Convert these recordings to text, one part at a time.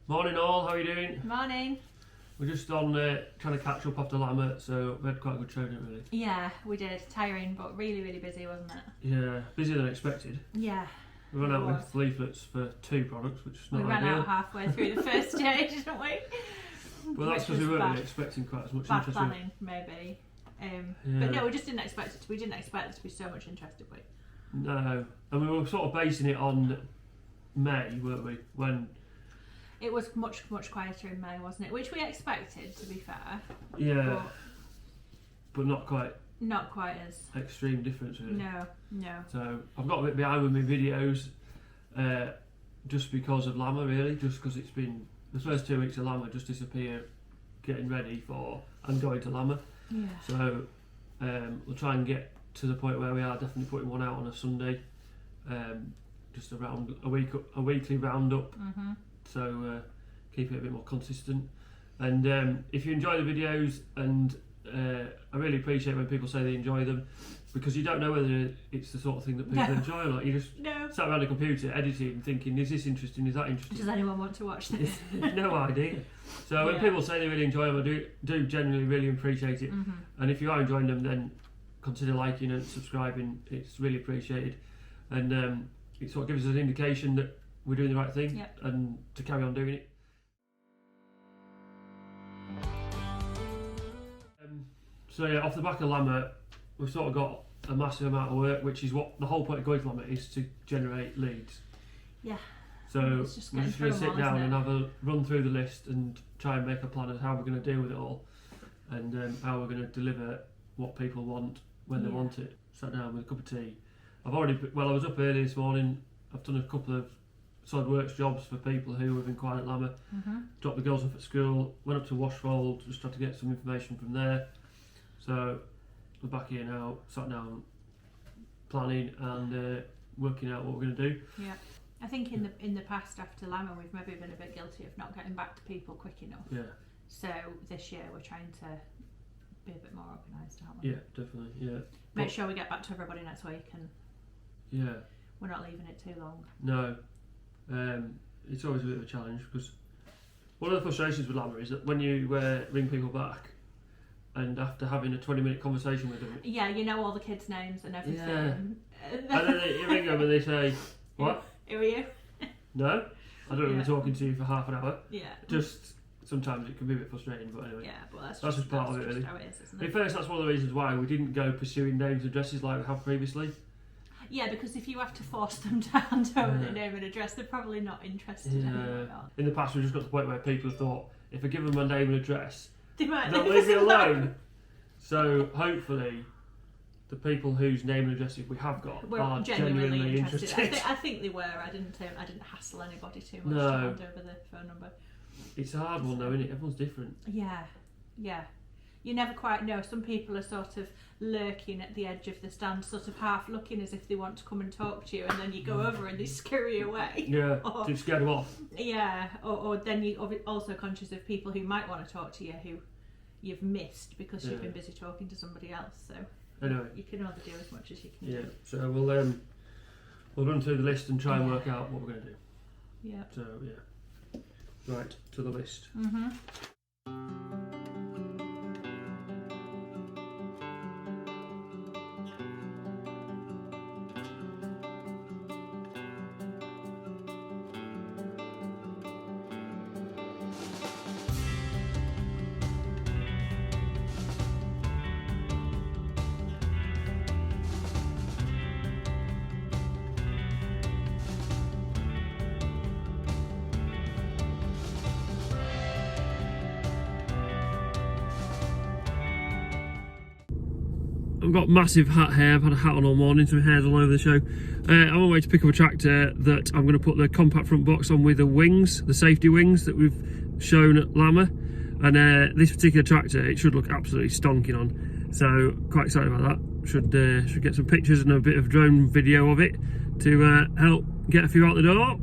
Morning all, how are you doing? Morning. We're just on trying to catch up after LAMMA, so we had quite a good training really. Yeah, we did. Tiring, but really, really busy, wasn't it? Yeah, busier than expected. Yeah. We ran out with leaflets for 2 products, which is not ideal. We ran out halfway through the first day, didn't we? Well, that's because we weren't really expecting quite as much interest. Bad planning, maybe. But no, we just didn't expect it. We didn't expect there to be so much interest, did we? No, and we were sort of basing it on May, weren't we? When it was much quieter in May, wasn't it? Which we expected, to be fair. Yeah, but not quite. Not quite as extreme difference, really. No. So I've got a bit behind with my videos, just because of LAMMA, really. Just because it's been the first 2 weeks of LAMMA just disappear, getting ready for and going to LAMMA. Yeah. So we'll try and get to the point where we are definitely putting one out on a Sunday, just around a weekly roundup. Mm-hmm. So keep it a bit more consistent. And if you enjoy the videos, and I really appreciate when people say they enjoy them, because you don't know whether it's the sort of thing that people enjoy or not. You just sat around a computer editing, thinking, is this interesting? Is that interesting? Does anyone want to watch this? No idea. So when people say they really enjoy them, I do generally really appreciate it. Mm-hmm. And if you are enjoying them, then consider liking and subscribing. It's really appreciated. And it sort of gives us an indication that we're doing the right thing and to carry on doing it. So yeah, off the back of LAMMA, we've sort of got a massive amount of work, which is what the whole point of going to LAMMA is, to generate leads. Yeah. So we're just going to sit down and have a run through the list and try and make a plan of how we're going to deal with it all, and how we're going to deliver what people want when they want it. Sat down with a cup of tea. I was up early this morning. I've done a couple of SolidWorks jobs for people who have inquired at LAMMA. Mm-hmm. Dropped the girls off at school, went up to Washfold, just tried to get some information from there. So we're back here now, sat down, planning and working out what we're going to do. Yeah, I think in the past after LAMMA we've maybe been a bit guilty of not getting back to people quick enough. Yeah. So this year we're trying to be a bit more organised, aren't we? Yeah, definitely. Yeah. Make sure we get back to everybody next week, and we're not leaving it too long. No, it's always a bit of a challenge, because one of the frustrations with LAMMA is that when you ring people back, and after having a 20-minute conversation with them, you know all the kids' names and everything. And then you ring them and they say, "What? Who are you?" No, I don't know. We're talking to you for half an hour. Yeah. Just sometimes it can be a bit frustrating, but anyway. Yeah, but that's just part of it, really. How it is, isn't it? In fairness, that's one of the reasons why we didn't go pursuing names and addresses like we have previously. Yeah, because if you have to force them to hand over their name and address, they're probably not interested anymore. In the past, we just got to the point where people have thought, if I give them my name and address, they'll leave me alone. So hopefully, the people whose name and addresses we have got are genuinely interested. I think they were. I didn't hassle anybody too much to hand over the phone number. It's a hard one though, isn't it? Everyone's different. Yeah. You never quite know. Some people are sort of lurking at the edge of the stand, sort of half looking as if they want to come and talk to you, and then you go over and they scurry away. Yeah, to scare them off. Yeah, or then you're also conscious of people who might want to talk to you who you've missed because you've been busy talking to somebody else. So anyway, you can only do as much as you can do. So we'll run through the list and try and work out what we're going to do. Yeah. So right to the list. Mm-hmm. I've got massive hat hair. I've had a hat on all morning, so my hair's all over the show. I'm on my way to pick up a tractor that I'm going to put the compact front box on with the wings, the safety wings that we've shown at LAMMA. And this particular tractor, it should look absolutely stonking on. So quite excited about that. Should get some pictures and a bit of drone video of it to help get a few out the door.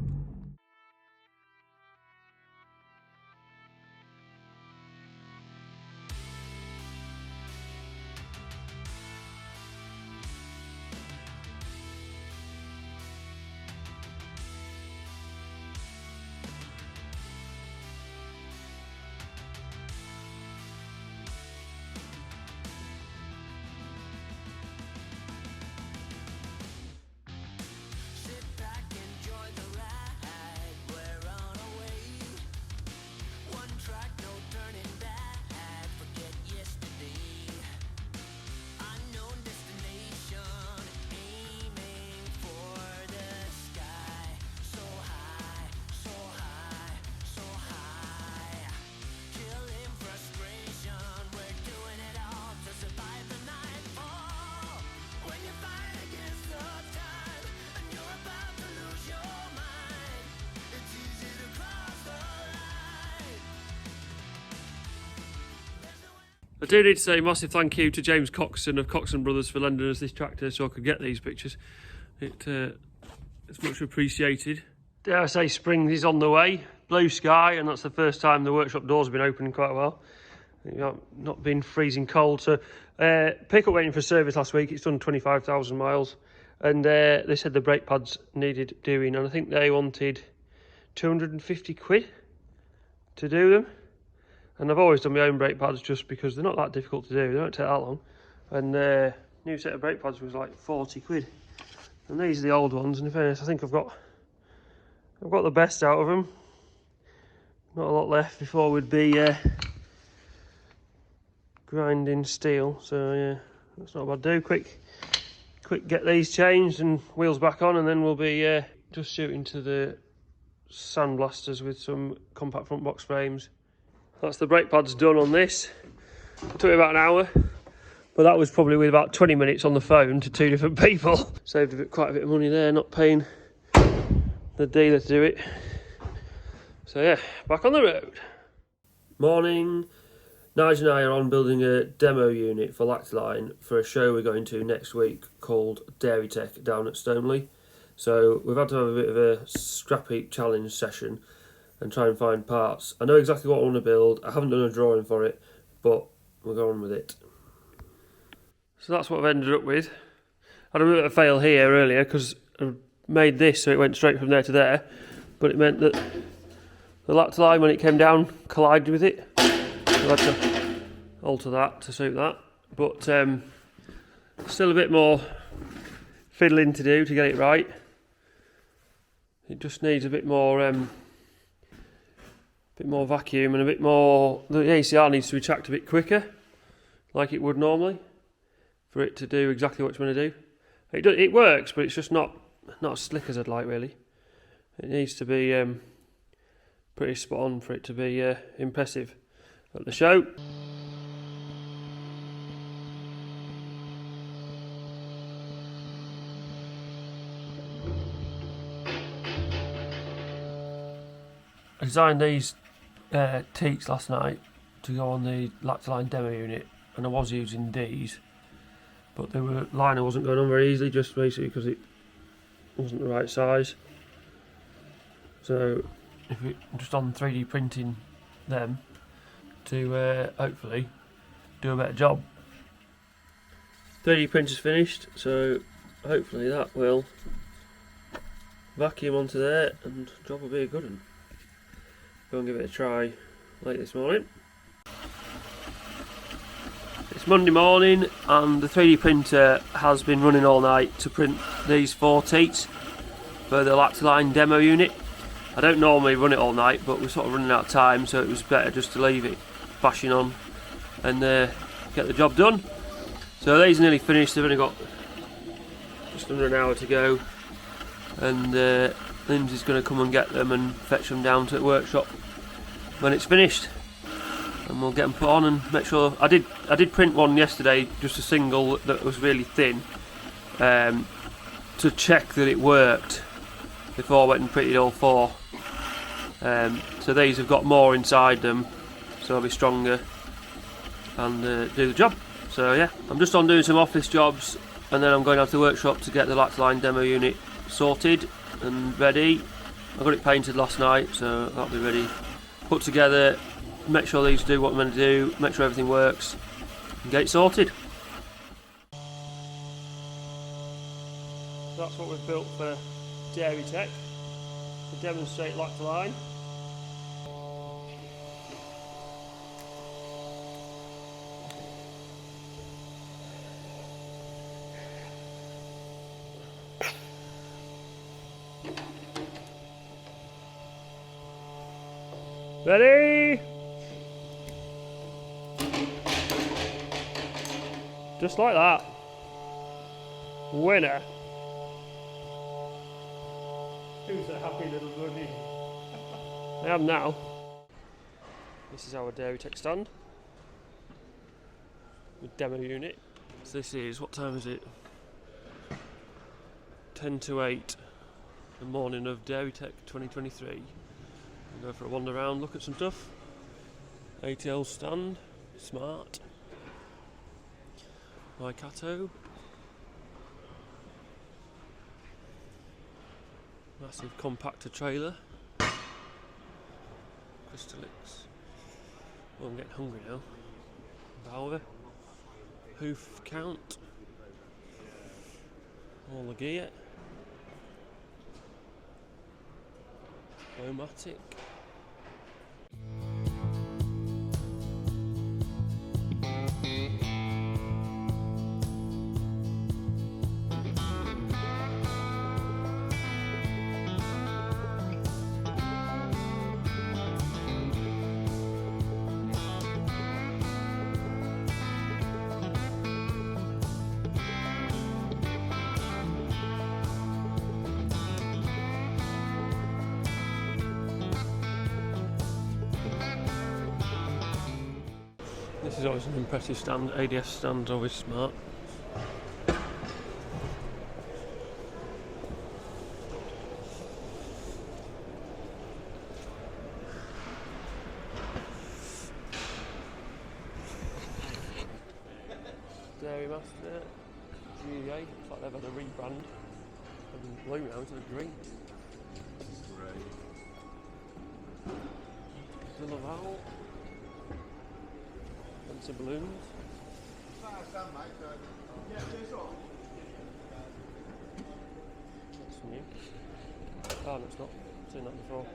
I do need to say a massive thank you to James Coxon of Coxon Brothers for lending us this tractor so I could get these pictures. It's much appreciated. Dare I say spring is on the way, blue sky, and that's the first time the workshop doors have been open in quite a while. Not been freezing cold. So pickup waiting for service last week. It's done 25,000 miles, and they said the brake pads needed doing, and I think they wanted 250 quid to do them. And I've always done my own brake pads just because they're not that difficult to do. They don't take that long. And new set of brake pads was like 40 quid. And these are the old ones. And in fairness, I think I've got the best out of them. Not a lot left before we'd be grinding steel. So yeah, that's not a bad do. Quick get these changed and wheels back on, and then we'll be just shooting to the sandblasters with some compact front box frames. That's the brake pads done on this. It took me about an hour, but that was probably with about 20 minutes on the phone to 2 different people. Saved quite a bit of money there, not paying the dealer to do it. So yeah, back on the road. Morning. Nigel and I are on building a demo unit for Lactalign for a show we're going to next week called DairyTech down at Stoneleigh. So we've had to have a bit of a Scrapheap challenge session and try and find parts. I know exactly what I want to build. I haven't done a drawing for it, but we'll go on with it. So that's what I've ended up with. I had a bit of a fail here earlier because I made this so it went straight from there to there, but it meant that the Lactalign, when it came down, collided with it. So I had to alter that to suit that, but still a bit more fiddling to do to get it right. It just needs a bit more vacuum and a bit more. The ACR needs to retract a bit quicker, like it would normally, for it to do exactly what it's going to do. It works, but it's just not as slick as I'd like, really. It needs to be pretty spot on for it to be impressive at the show. I designed these teats last night to go on the Lactalign demo unit, and I was using these, but the liner wasn't going on very easily, just basically because it wasn't the right size. So I'm just on 3D printing them to hopefully do a better job. 3D printer's finished, so hopefully that will vacuum onto there and the job will be a good one. Go and give it a try late this morning. It's Monday morning and the 3D printer has been running all night to print these 4 teats for the Lactalign demo unit. I don't normally run it all night, but we're sort of running out of time, so it was better just to leave it bashing on and get the job done. So these are nearly finished. They've only got just under an hour to go, and Lindsay's going to come and get them and fetch them down to the workshop when it's finished, and we'll get them put on and make sure. I did print one yesterday, just a single that was really thin, to check that it worked before I went and printed all 4. So these have got more inside them, so they'll be stronger and do the job. So yeah, I'm just on doing some office jobs, and then I'm going out to the workshop to get the Lactalign demo unit sorted and ready. I got it painted last night, so that'll be ready, put together, make sure these do what I'm going to do, make sure everything works, and get it sorted. So that's what we've built for DairyTech to demonstrate Lactalign. Ready? Just like that. Winner. Who's a happy little bunny? I am now. This is our DairyTech stand with demo unit. So this is, what time is it? 10 to 8, the morning of DairyTech 2023. We'll go for a wander around, look at some stuff. ATL stand, smart. Waikato. Massive compactor trailer. Crystalix. Oh, I'm getting hungry now. Bower. Hoof count. All the gear. Bowmatic. This is always an impressive stand. ADF stand's always smart. Dairy Master, GA, looks like they've had a rebrand. They've been blue now instead of green. Still of owl. Some balloons. That's new. Oh no, it's not. I've seen that before.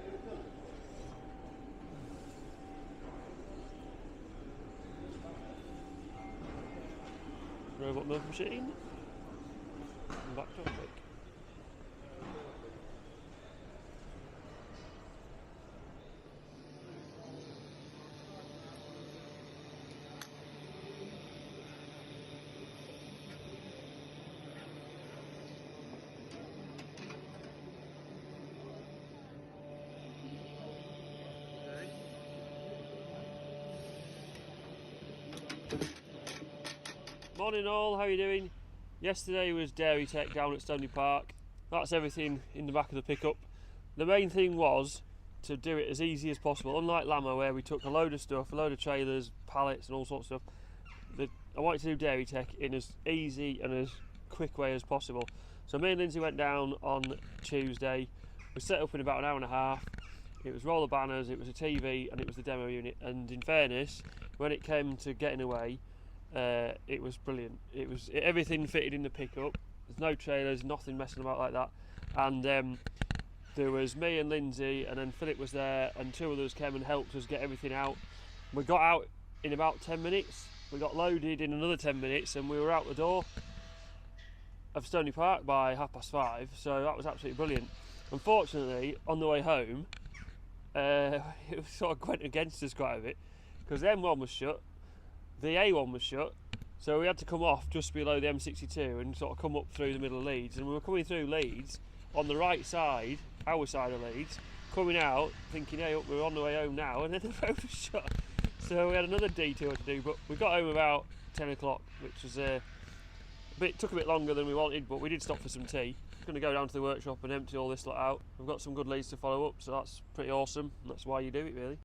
Robot milk machine. And back to a quick. Morning all, how are you doing? Yesterday was DairyTech down at Stony Park. That's everything in the back of the pickup. The main thing was to do it as easy as possible. Unlike LAMMA, where we took a load of stuff, a load of trailers, pallets and all sorts of stuff, I wanted to do DairyTech in as easy and as quick way as possible. So me and Lindsay went down on Tuesday. We set up in about an hour and a half. It was roller banners, it was a TV and it was the demo unit, and in fairness, when it came to getting away, it was brilliant. Everything fitted in the pickup. There's no trailers, nothing messing about like that. And there was me and Lindsay, and then Philip was there, and two others came and helped us get everything out. We got out in about 10 minutes. We got loaded in another 10 minutes, and we were out the door of Stony Park by 5:30. So that was absolutely brilliant. Unfortunately, on the way home, it sort of went against us quite a bit because the M1 was shut. The A1 was shut, so we had to come off just below the M62 and sort of come up through the middle of Leeds. And we were coming through Leeds on the right side, our side of Leeds, coming out thinking, hey, we're on the way home now, and then the road was shut. So we had another detour to do, but we got home about 10 o'clock, which was took a bit longer than we wanted, but we did stop for some tea. Going to go down to the workshop and empty all this lot out. We've got some good leads to follow up, so that's pretty awesome. That's why you do it, really.